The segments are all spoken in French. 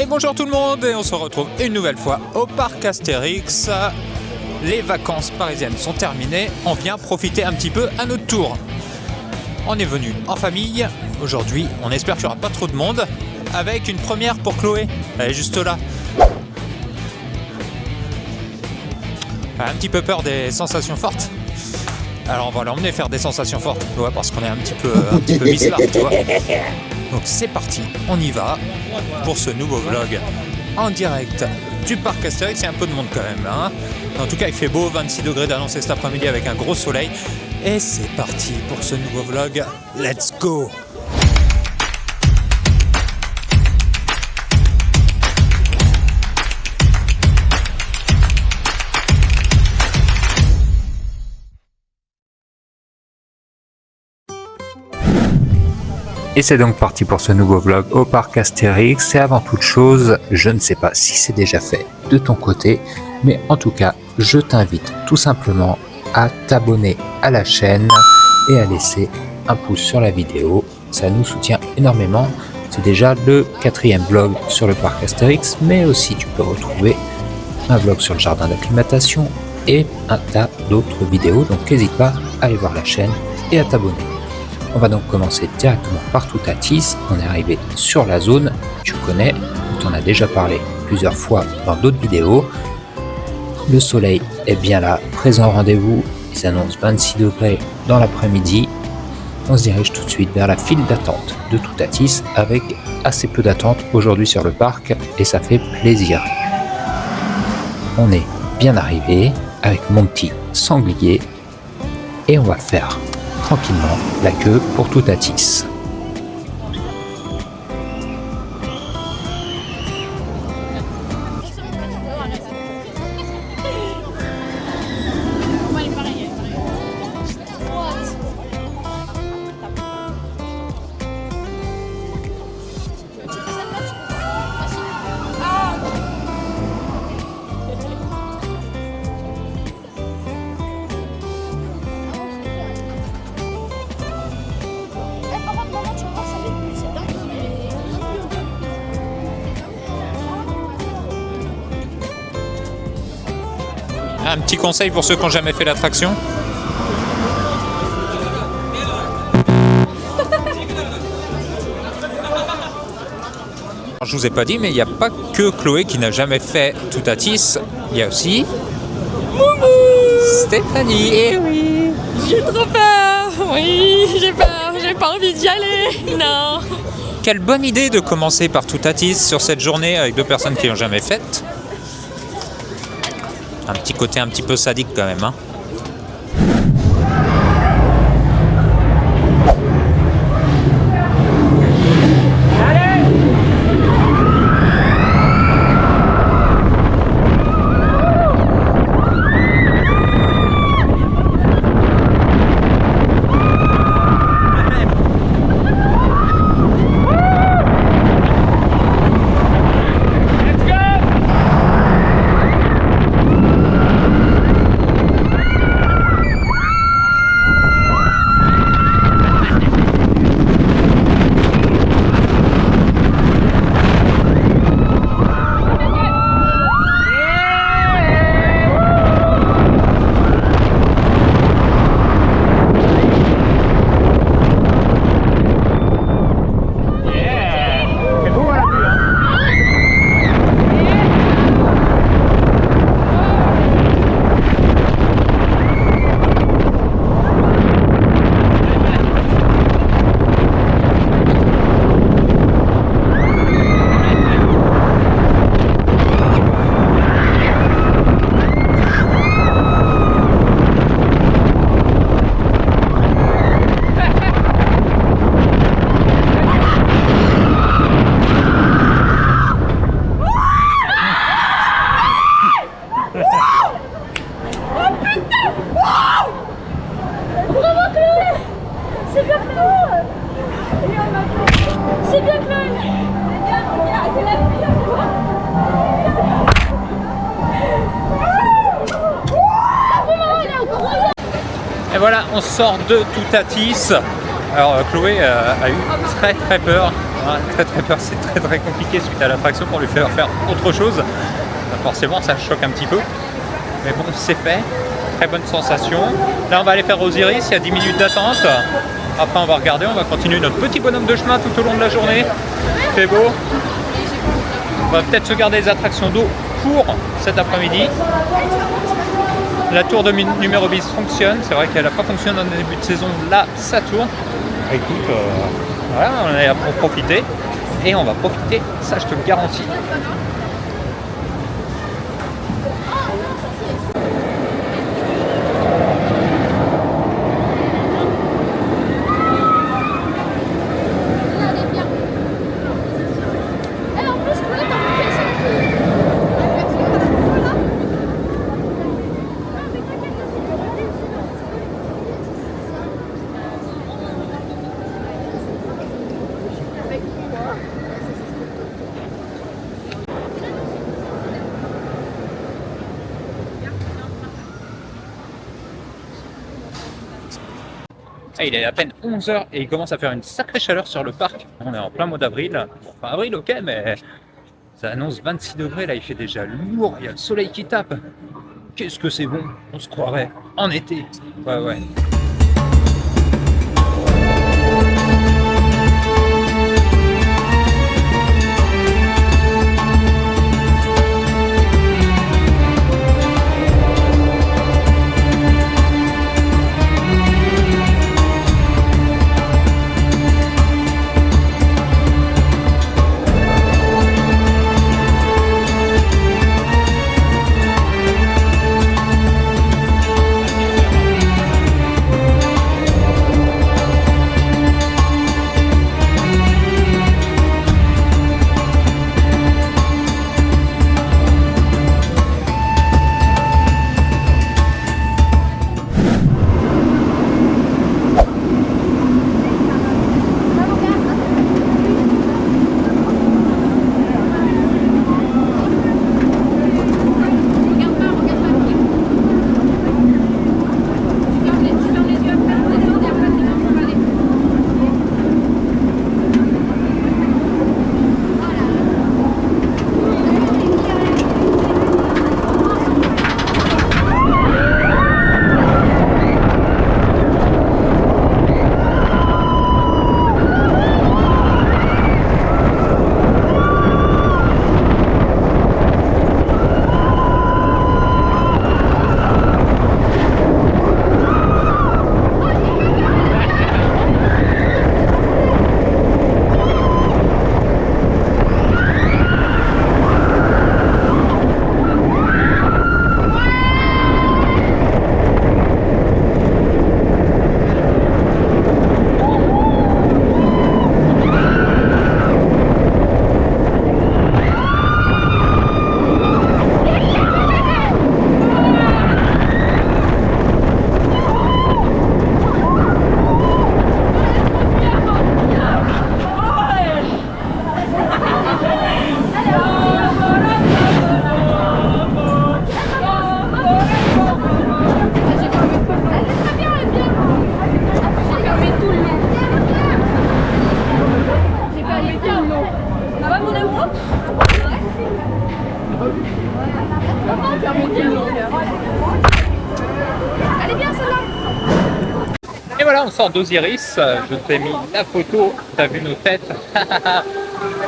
Et bonjour tout le monde, et on se retrouve une nouvelle fois au parc Astérix. Les vacances parisiennes sont terminées, on vient profiter un petit peu à notre tour. On est venu en famille, aujourd'hui on espère qu'il n'y aura pas trop de monde, avec une première pour Chloé, elle est juste là. Elle a un petit peu peur des sensations fortes. Alors on va l'emmener faire des sensations fortes, tu vois, parce qu'on est un petit peu vicelard, tu vois. Donc c'est parti, on y va pour ce nouveau vlog en direct du parc Astérix. Il y a un peu de monde quand même, hein. En tout cas il fait beau, 26 degrés d'annoncé cet après-midi avec un gros soleil. Et c'est parti pour ce nouveau vlog, let's go! Et c'est donc parti pour ce nouveau vlog au parc Astérix. Et avant toute chose, je ne sais pas si c'est déjà fait de ton côté, mais en tout cas, je t'invite tout simplement à t'abonner à la chaîne et à laisser un pouce sur la vidéo. Ça nous soutient énormément. C'est déjà le 4e vlog sur le parc Astérix, mais aussi tu peux retrouver un vlog sur le jardin d'acclimatation et un tas d'autres vidéos. Donc n'hésite pas à aller voir la chaîne et à t'abonner. On va donc commencer directement par Toutatis. On est arrivé sur la zone, tu connais, on t'en a déjà parlé plusieurs fois dans d'autres vidéos. Le soleil est bien là, présent au rendez-vous. Ils annoncent 26 degrés dans l'après-midi. On se dirige tout de suite vers la file d'attente de Toutatis avec assez peu d'attente aujourd'hui sur le parc et ça fait plaisir. On est bien arrivé avec mon petit sanglier et on va faire tranquillement la queue pour Toutatis. Un petit conseil pour ceux qui n'ont jamais fait l'attraction. Je vous ai pas dit, mais il n'y a pas que Chloé qui n'a jamais fait Toutatis. Il y a aussi Moumou, Stéphanie. Eh oui, j'ai trop peur. Oui, j'ai peur. J'ai pas envie d'y aller. Non. Quelle bonne idée de commencer par Toutatis sur cette journée avec 2 personnes qui l'ont jamais faite. Un petit côté un petit peu sadique quand même, hein. Et voilà, on sort de Toutatis. Alors Chloé a eu très peur. Très peur, c'est très compliqué suite à l'attraction pour lui faire autre chose. Forcément, ça choque un petit peu. Mais bon, c'est fait. Très bonne sensation. Là, on va aller faire Osiris, il y a 10 minutes d'attente. Après, on va regarder, on va continuer notre petit bonhomme de chemin tout au long de la journée. Il fait beau. On va peut-être se garder les attractions d'eau pour cet après-midi. La tour de numéro 10 fonctionne. C'est vrai qu'elle n'a pas fonctionné en début de saison. Là, ça tourne. Écoute, voilà, on est là pour profiter. Et on va profiter, ça je te le garantis. Il est à peine 11h et il commence à faire une sacrée chaleur sur le parc. On est en plein mois d'avril. Enfin, avril, ok, mais ça annonce 26 degrés. Là, il fait déjà lourd. Il y a le soleil qui tape. Qu'est-ce que c'est bon. On se croirait en été. Ouais. Et voilà, on sort d'Osiris. Je t'ai mis la photo, t'as vu nos têtes.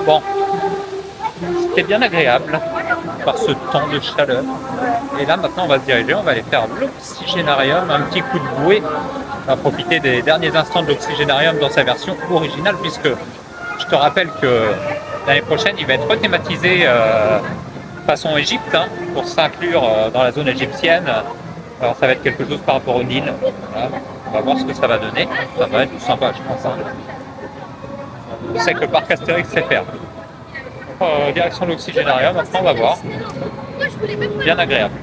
Bon, c'était bien agréable par ce temps de chaleur. Et là, maintenant, on va se diriger, on va aller faire l'oxygénarium, un petit coup de bouée. On va profiter des derniers instants de l'oxygénarium dans sa version originale, puisque je te rappelle que l'année prochaine, il va être rethématisé façon Égypte, hein, pour s'inclure dans la zone égyptienne. Alors ça va être quelque chose par rapport au Nil. Voilà. On va voir ce que ça va donner. Ça va être sympa, je pense. Hein. Je sais que le parc Astérix sait faire. Direction de l'oxygénarium, maintenant on va voir. Bien agréable.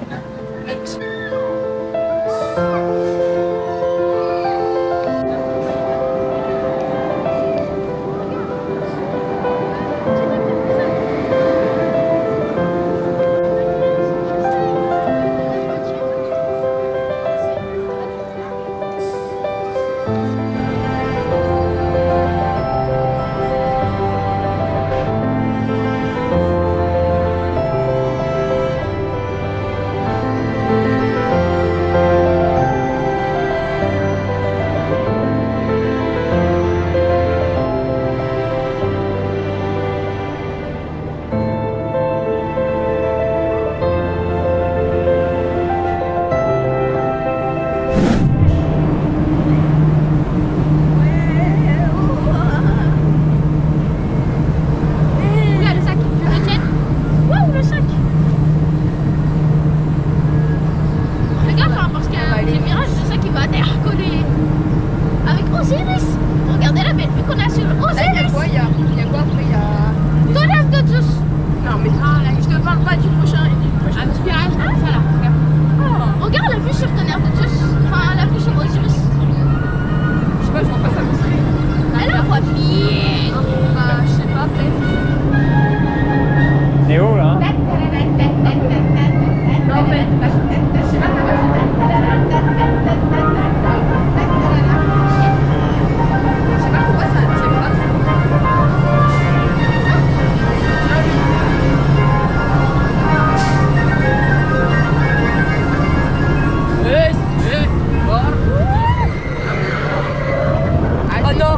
pas du prochain. Un petit virage, voilà. Oh. Regarde la vue sur Tonnerre de Zeus. Enfin, la vue sur Osiris. Je sais pas, je vois pas ça construire. Elle la voit bien. Bah, je sais pas, peut-être. C'est haut là. Non, en fait, je sais pas pourquoi ça, je sais pas. Oh non!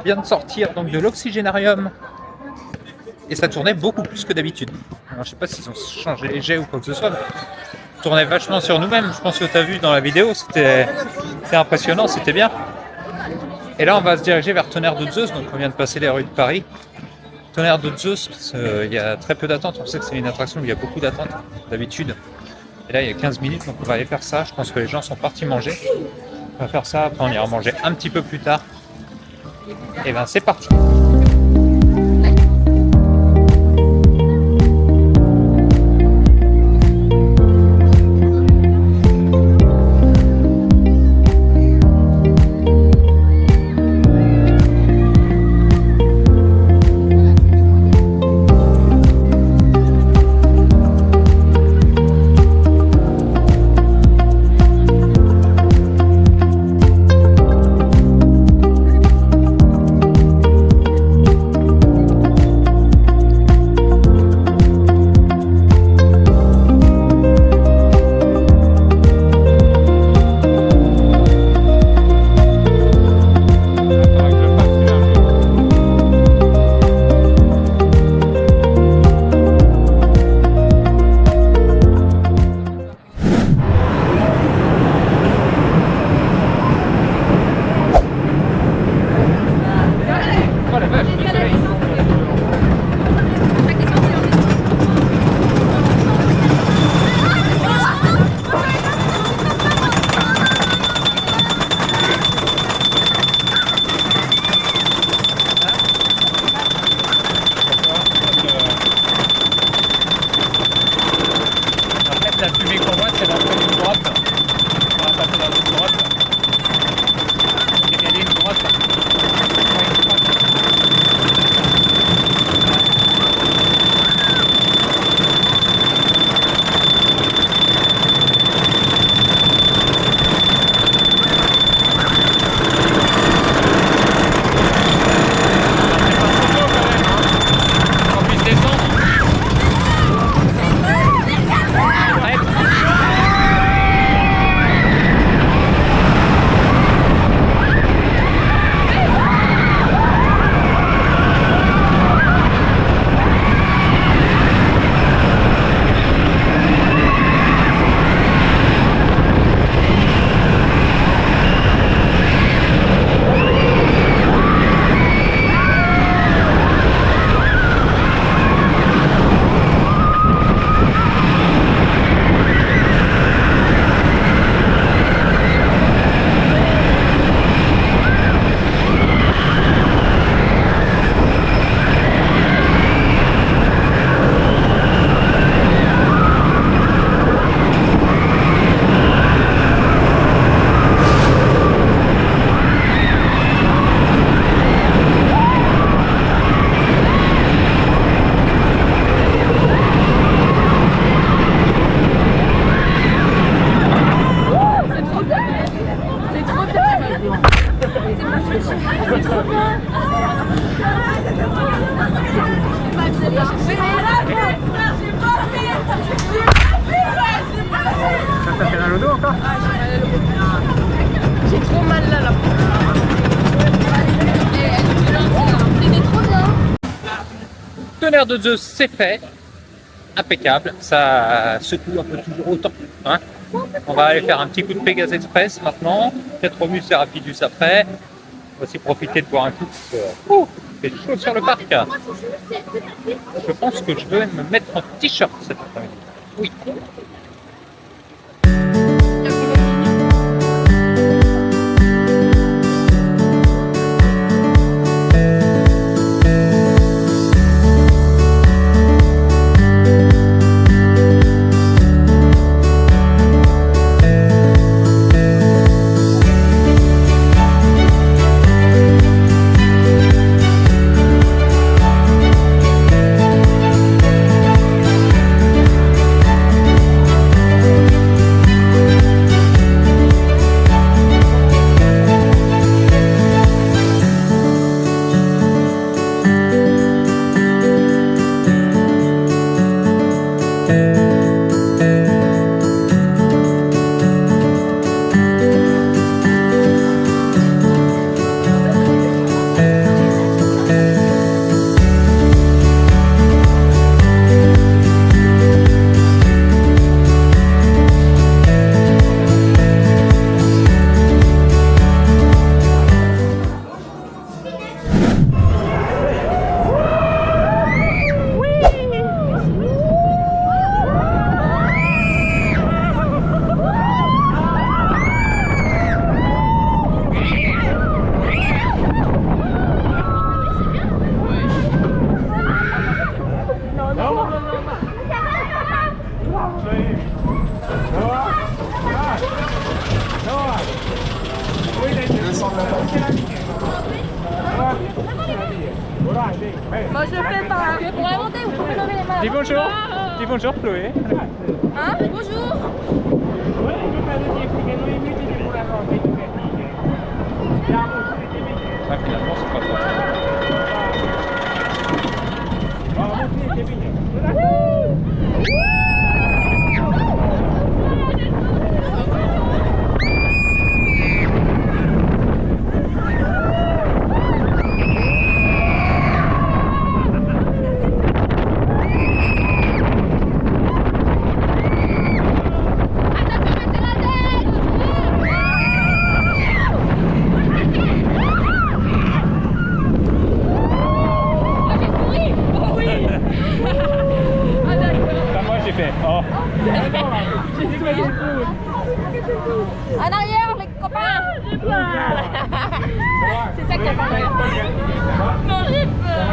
Vient de sortir donc de l'oxygénarium et ça tournait beaucoup plus que d'habitude. Alors je sais pas s'ils ont changé les jets ou quoi que ce soit. On tournait vachement sur nous-mêmes. Je pense que tu as vu dans la vidéo, c'était impressionnant, c'était bien. Et là on va se diriger vers Tonnerre de Zeus, donc on vient de passer les rues de Paris. Tonnerre de Zeus, il y a très peu d'attente, on sait que c'est une attraction où il y a beaucoup d'attente d'habitude. Et là il y a 15 minutes, donc on va aller faire ça. Je pense que les gens sont partis manger. On va faire ça, après on ira manger un petit peu plus tard. Et ben c'est parti. Ça fait mal au dos encore? J'ai trop mal là. C'était trop bien. Tonnerre de Zeus, c'est fait. Impeccable. Ça secoue un peu toujours autant. Hein, on va aller faire un petit coup de Pégase Express maintenant. Peut-être Romus et Rapidus après. On va aussi profiter de boire un coup. Il fait chaud sur le parc. Je pense que je vais me mettre en t-shirt cet après-midi. Oui. Moi je fais pas. Pour la montée, vous pouvez lever les mains. Dis bonjour. Dis bonjour Chloé. Hein? Bonjour. Ah, finalement, c'est pas toi. En arrière, les copains. C'est ça qui a fait rire. Non, j'ai peur.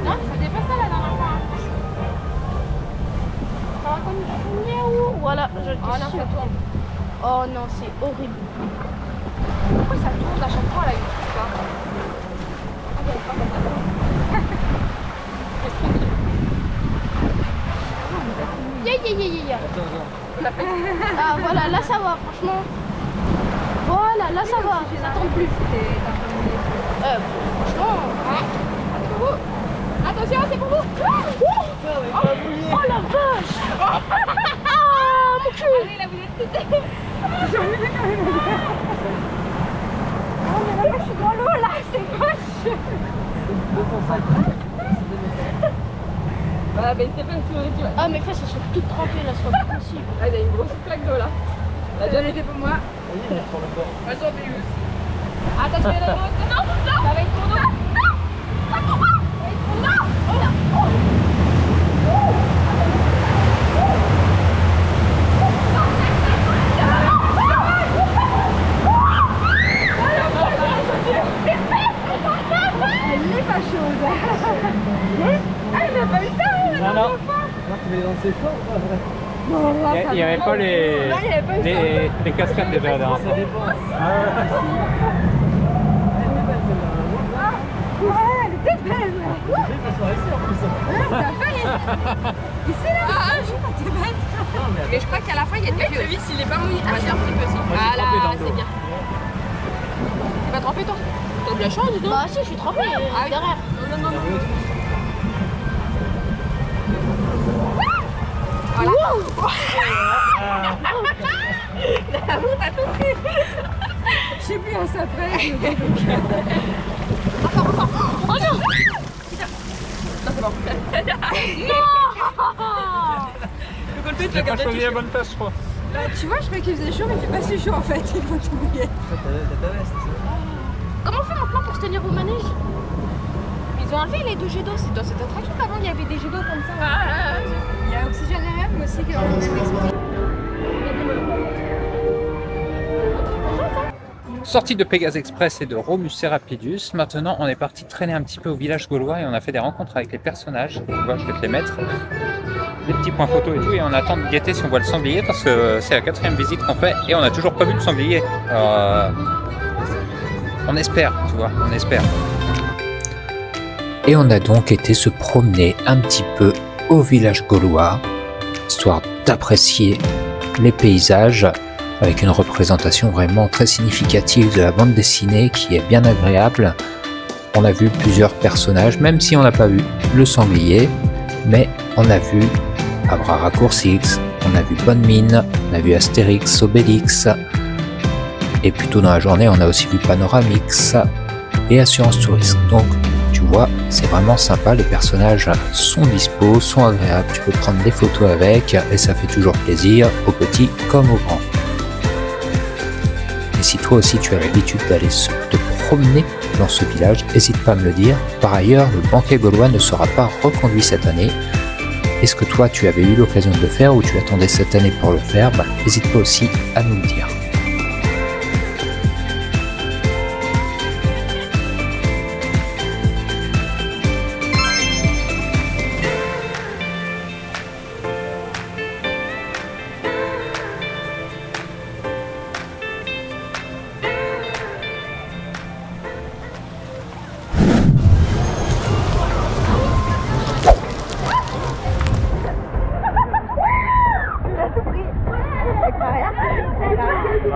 Non, c'était pas ça la dernière fois. T'as reconnu miaou. Voilà, je te Oh non, ça tourne. Oh non, c'est horrible. Pourquoi ça tourne à chaque fois là? Ah voilà, là ça va, franchement. Voilà, là ça va. Ça tombe plus. Franchement. Attention, c'est pour vous. Oh la vache. Ah mon cul. Allez, là vous êtes toutes. Oh mais là moi je suis dans l'eau là, c'est moche. Ah mais c'est pas sûr, tu vois. Ah mes fesses elles sont toutes trempées là, c'est pas possible. Ah il y a une grosse flaque d'eau là. La donne était pour moi. Moi j'en ai eu aussi. Attention la grosse. Non, non. Ça va être pour nous. Non. Ça va être pour moi. Non. Oh là. Elle n'est pas chaude. Ah, il n'a pas eu ça, Non, non. Tu mets dans ses flancs. Il n'y avait pas les cascades déjà là. Ça dépend. Ouais, elle était belle. T'as failli. Ici là. Ah, je sais pas, t'es bête. Mais je crois qu'à la fin, il y a des le vis, il est pas mouillé. Ah, c'est un petit peu aussi. Voilà, c'est bien. Tu vas tremper toi? T'as de la chance, dis donc. Bah si, je suis trempée derrière. Non, non, non. Voilà. L'amour t'a tout pris. Je sais plus à sa presse. Encore, encore. Oh non. Putain. Non, c'est bon. Tu n'as pas choisi la bonne place, je crois. Là, tu vois, je croyais qu'il faisait chaud, mais il fait pas si chaud en fait. Il faut tout mouiller. T'as ta veste, c'est ça? Comment on fait maintenant pour se tenir au manège? Ils ont enlevé les 2 jets d'eau. C'est dans cette attraction qu'avant il y avait des jets d'eau comme ça. Il y a Oxygène RM aussi qui est dans le même esprit. Sortie de Pégase Express et de Romus Serapidus, maintenant on est parti traîner un petit peu au village gaulois et on a fait des rencontres avec les personnages. Tu vois, je vais te les mettre. Des petits points photos et tout, et on attend de guetter si on voit le sanglier parce que c'est la 4e visite qu'on fait et on n'a toujours pas vu le sanglier. Alors, on espère, tu vois, on espère. Et on a donc été se promener un petit peu au village gaulois, histoire d'apprécier les paysages, avec une représentation vraiment très significative de la bande dessinée qui est bien agréable. On a vu plusieurs personnages, même si on n'a pas vu le sanglier, mais on a vu Abracurcix, on a vu Bonne Mine, on a vu Astérix, Obélix, et plus tôt dans la journée on a aussi vu Panoramix et Assurance Touriste. Donc tu vois, c'est vraiment sympa, les personnages sont dispo, sont agréables, tu peux prendre des photos avec et ça fait toujours plaisir, aux petits comme aux grands. Et si toi aussi tu as l'habitude d'aller te promener dans ce village, n'hésite pas à me le dire. Par ailleurs, le banquet gaulois ne sera pas reconduit cette année. Est-ce que toi tu avais eu l'occasion de le faire ou tu attendais cette année pour le faire? N'hésite pas aussi à nous le dire.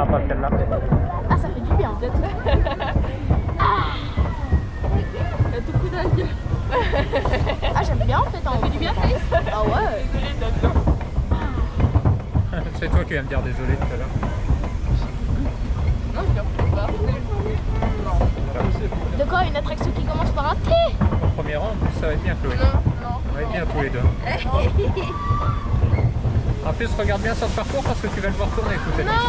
Ah, pas celle-là. Ah ça fait du bien. T'as tout coup dans la gueule. Ah j'aime bien en fait. Ça fait du bien, Thaïs? Ah ouais. Désolée, t'as bien. C'est toi qui vas me dire désolé tout à l'heure. Non, je viens pas. De quoi? Une attraction qui commence par un T? Au premier rang, en plus, ça va être bien, Chloé. Non, non. On va être bien tous les deux. En plus, regarde bien sur le parcours parce que tu vas le voir tourner tout à l'heure. Non.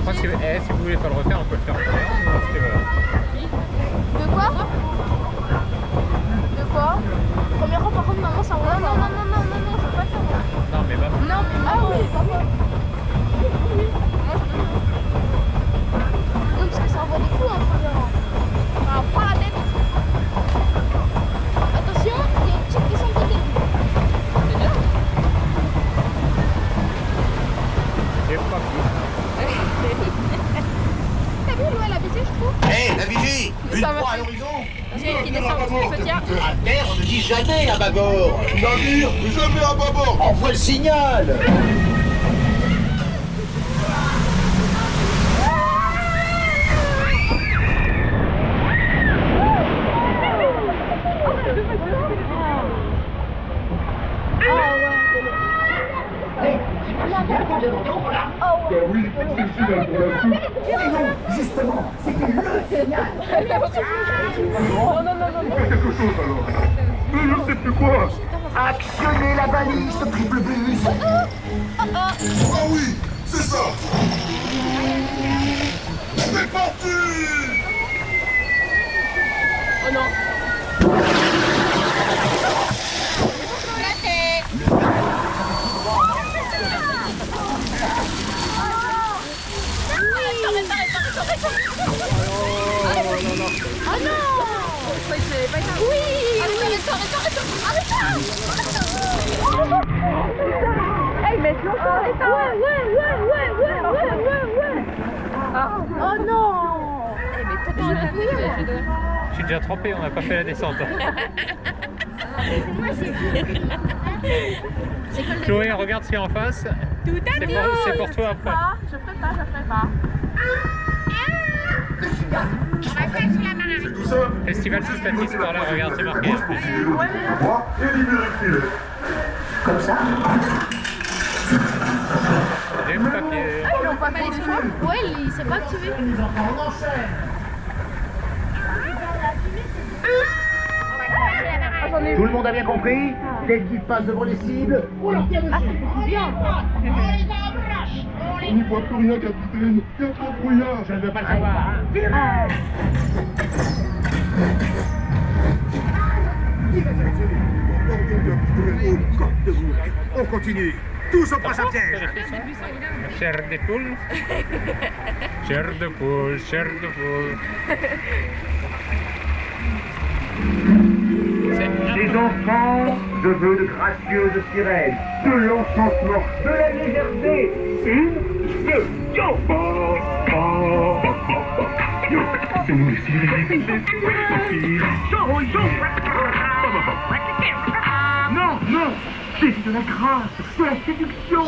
Après, si vous voulez pas le refaire, on peut le faire en premier rang. Parce que, De quoi? De quoi? Premier rang par contre maman ça envoie. Non, je veux pas faire. non, mais maman. Non, mais Ah oui, papa. Non parce que ça envoie des coups hein, premier rang. Enfin, pas la tête. À terre, on ne dit jamais à bâbord. Navire, jamais à bâbord. Envoie le signal. Ben oui, c'est le signal pour la foule. Et non, justement, c'était le signal. On fait quelque chose alors. Mais je sais plus quoi. Actionnez la balise de triple buse. Ah oui, c'est ça. C'est parti. Oh non. Oh non. Oui. Hey, mais sinon, Oh non. Je suis déjà trempé, on n'a pas fait la descente. Chloé, regarde ce qu'il y a en face. C'est pour toi après. Je ferai pas. C'est tout ça. Festival Sustatis par là, regarde, c'est marqué. Droit et libérer le filet. Comme ça. J'ai le papier. Ils l'ont pas fait exprès. Ouais, il s'est pas activé. On enchaîne. Tout le monde a bien compris? Dès qu'il passe devant les cibles, on leur tire dessus. On n'y voit plus rien, capitaine. Il y a trop de brouillard. Je ne veux pas le savoir. On continue. Tous au prochain piège. Chair de poule. Chair de poule, chair de poule. Les enfants, je veux de gracieuses sirènes, de l'enchantement, de la légèreté. Une, deux, yo! C'est nous les sirènes. Non, non, c'est de la grâce, c'est la séduction.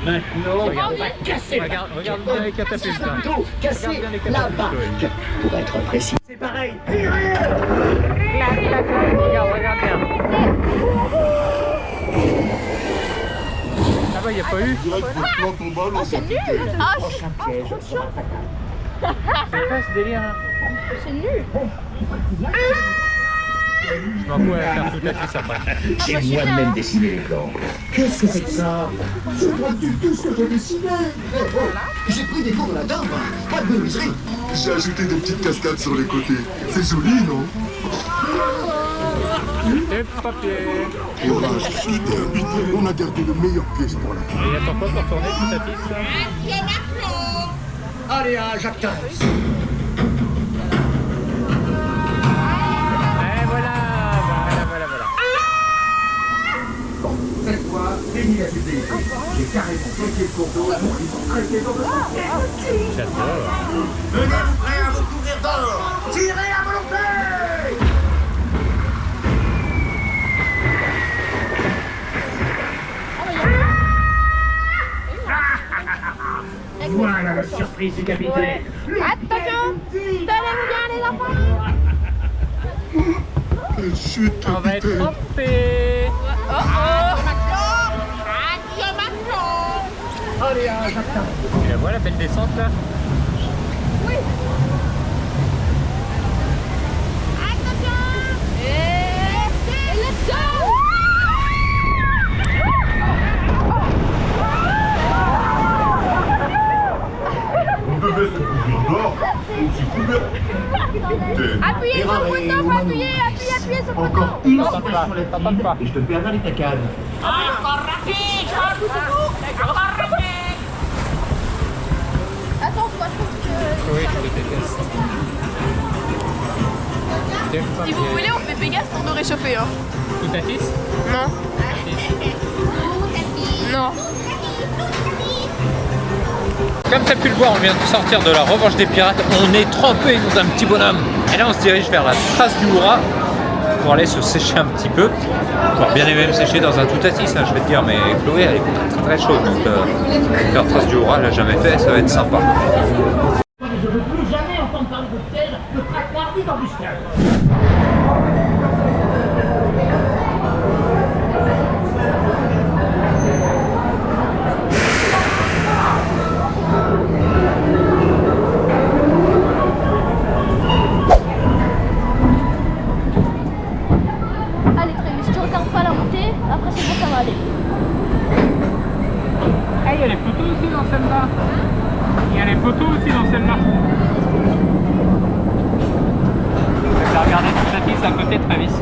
Maintenant, on va casser la Regarde bien les catapultes. casser la barque. Pour être précis, c'est pareil. Tirez! Regarde bien. Ah bah, il n'y a pas eu. On dirait que votre plan tombe à l'eau, capitaine. Prochain piège sera fatal. C'est quoi ce délire hein? C'est nul. Je m'en fous à faire tout à fait après. J'ai moi-même dessiné les plans. Qu'est-ce que c'est que ça? C'est pas du tout ce que j'ai dessiné. J'ai pris des cours de la dame, pas de menuiserie. J'ai ajouté des petites cascades sur les côtés. C'est joli, non? Et papier. Courage, capitaine. On a gardé le meilleur piège pour la fin. Et attends quoi pour tourner tout à fait? Allez, à Jacques Tarès. Et voilà. Bon, cette fois, fini la publicité. J'ai carrément bloqué le cours d'eau pour qu'ils sont traités dans le sentier. J'adore. Venez-vous prêts à vous couvrir d'or. Tirez à volonté. Voilà la surprise du capitaine. Attention. Tenez-vous bien les enfants. Chut, On va être capitaine. trempé. Allez, à Jacques Tarès. Tu la vois la belle descente là? Et let's go. Vous devez se couvrir d'or. Aussi couvert. Capitaine. Appuyez sur le bouton, faut appuyer sur le bouton. Encore une T'entends pas, t'entends pas. et je te fais avaler ta canne. Attends, moi je trouve que... Oui, je te déteste. Si vous voulez, on fait Pégase pour nous réchauffer. Hein. Tout à fils? Non. Non. comme tu as pu le voir, on vient de sortir de la revanche des pirates. On est trempé dans un petit bonhomme. Et là, on se dirige vers la trace du Houra pour aller se sécher un petit peu. Voire bien aimé me sécher dans un tout-assis, hein, je vais te dire. Mais Chloé, elle est très chaude. Donc, faire trace du Houra, elle l'a jamais fait, ça va être sympa. Je ne veux plus jamais entendre parler de piège, de traquenard ni d'embuscade. Allez, Trévis, tu regardes pas la montée, après c'est bon, ça va aller. Ah, il y a les photos aussi dans celle-là. Il y a les photos aussi dans celle-là. Je vais regarder toute la piste à côté de Travis.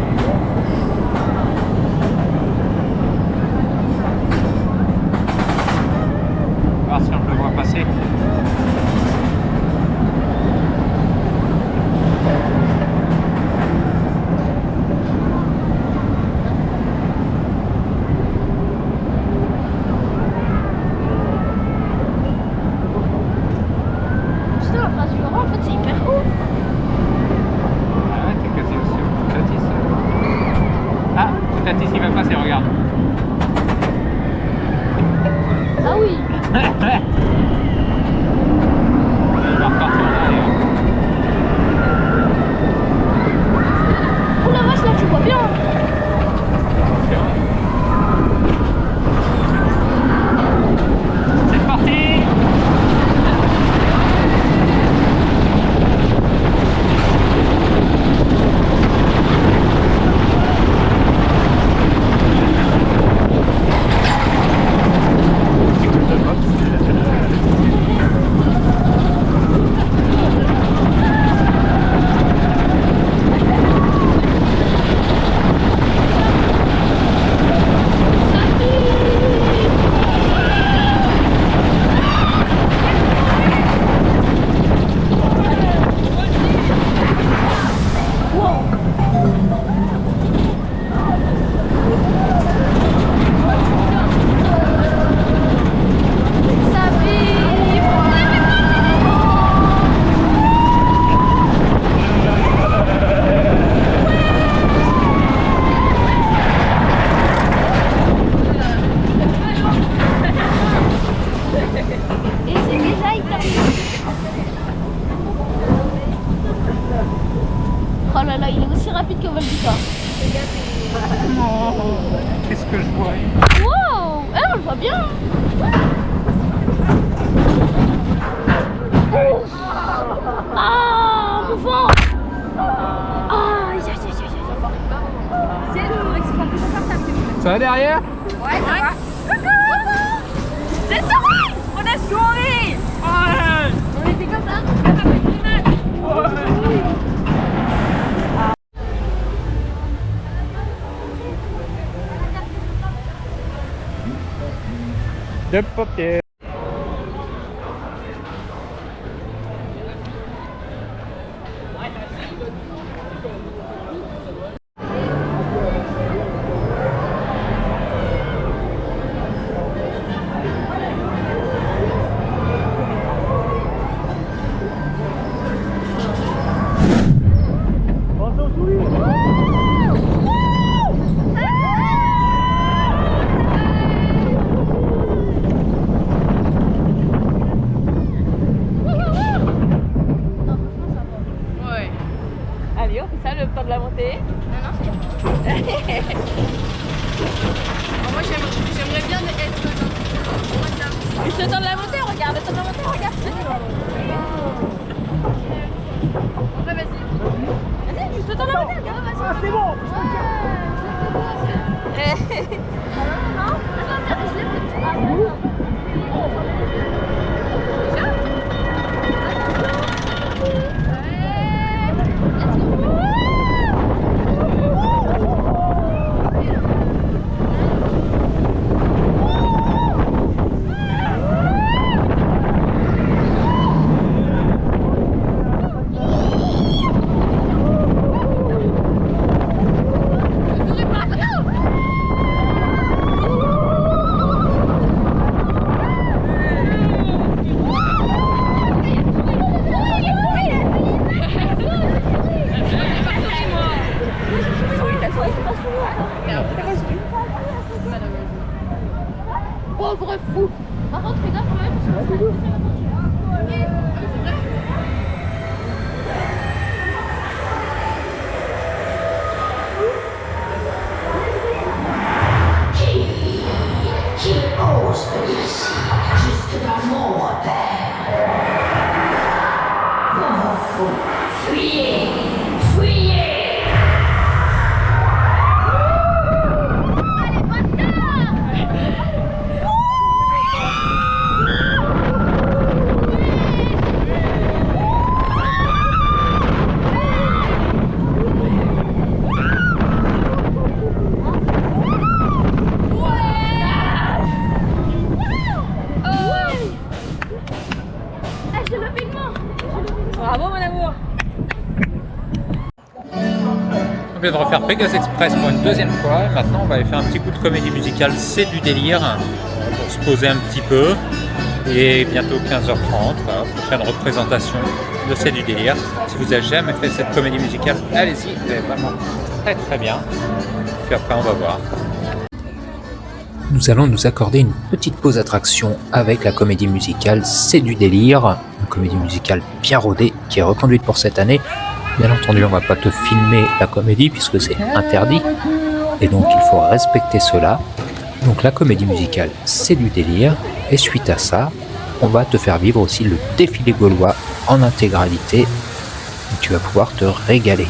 Voir si on le voit passer. Putain, la trace du Houra, en fait, c'est hyper haut. Ah ouais, t'es quasi aussi au Toutatis. Ah, Toutatis il va passer, regarde. Ah oui. Il va repartir en arrière. Oh la vache, là, tu vois bien. C'est parti. Ça vibre. Et c'est déjà hyper vite. Oh là là, il est aussi rapide que Volvica. Oh, qu'est-ce que je vois? Wow, eh, on le voit bien. Ah, mon vent. Ah, aïe, aïe, aïe, aïe, C'est le faudrait que ce soit plus confortable. Ça va derrière? Ouais, ça va. Coucou. J'ai souri. On a souri. Ouais. On était comme ça. De paupières. Ouais. Allez, on fait ça le temps de la montée. Non, non, c'est Moi, j'aimerais bien être dans. Juste le temps de la montée, regarde. Le temps de la montée, regarde. Ouais, vas-y. Vas-y, juste le temps de la montée, regarde. Vas-y. Ah, c'est bon. Par contre, fais gaffe quand même, parce que ça va être Qui ose venir ici, jusque dans mon repère? Fuyez! Fuyez! Bravo mon amour. On vient de refaire Pegasus Express pour une deuxième fois. Et maintenant, on va aller faire un petit coup de comédie musicale. C'est du délire pour se poser un petit peu. Et bientôt 15h30, voilà, prochaine représentation de C'est du délire. Si vous n'avez jamais fait cette comédie musicale, allez-y, vous allez vraiment très très bien. Puis après, on va voir. Nous allons nous accorder une petite pause attraction avec la comédie musicale C'est du délire, une comédie musicale bien rodée qui est reconduite pour cette année. Bien entendu, on va pas te filmer la comédie puisque c'est interdit et donc il faut respecter cela. Donc la comédie musicale C'est du délire et suite à ça, on va te faire vivre aussi le défilé gaulois en intégralité où tu vas pouvoir te régaler.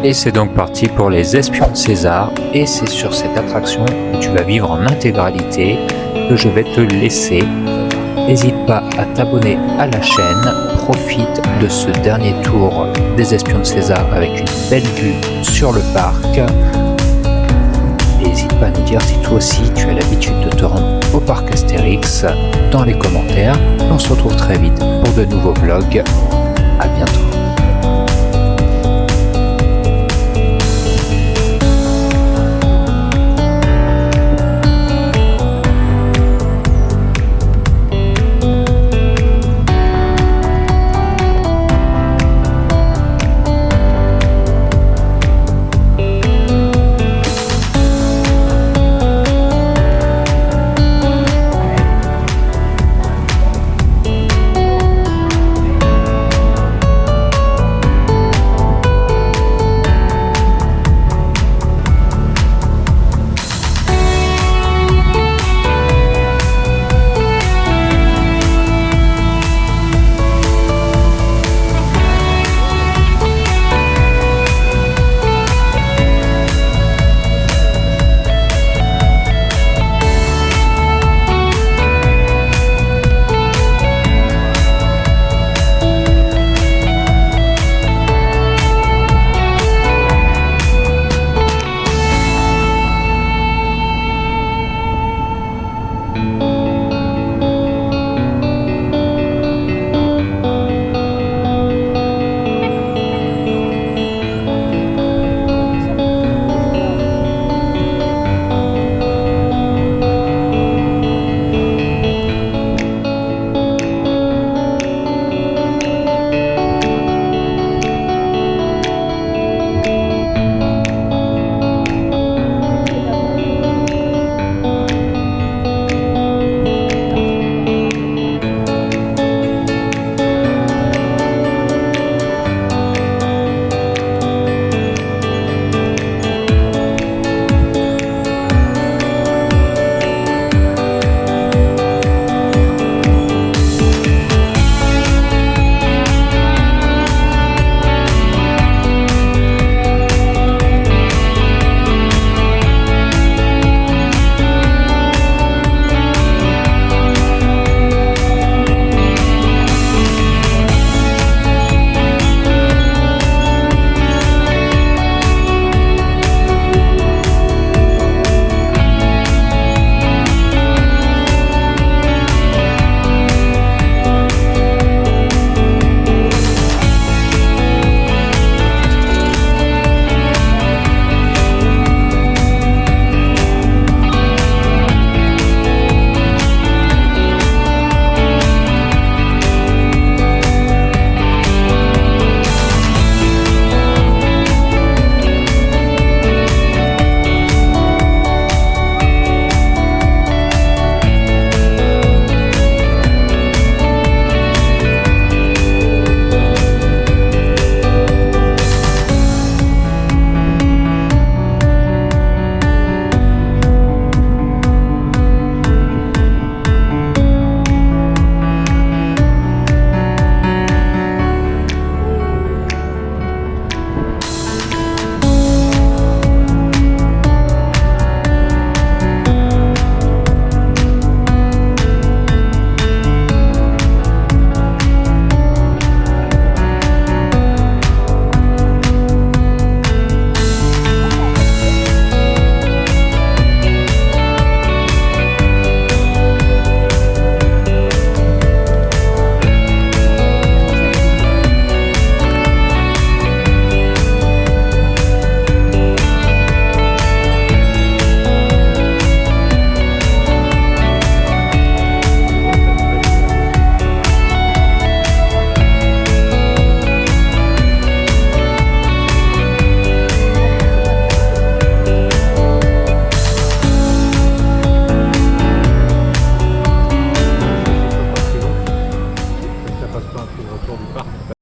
Et c'est donc parti pour les Espions de César, et c'est sur cette attraction que tu vas vivre en intégralité que je vais te laisser. N'hésite pas à t'abonner à la chaîne, profite de ce dernier tour des Espions de César avec une belle vue sur le parc. N'hésite pas à nous dire si toi aussi tu as l'habitude de te rendre au parc Astérix dans les commentaires. On se retrouve très vite pour de nouveaux vlogs. À bientôt.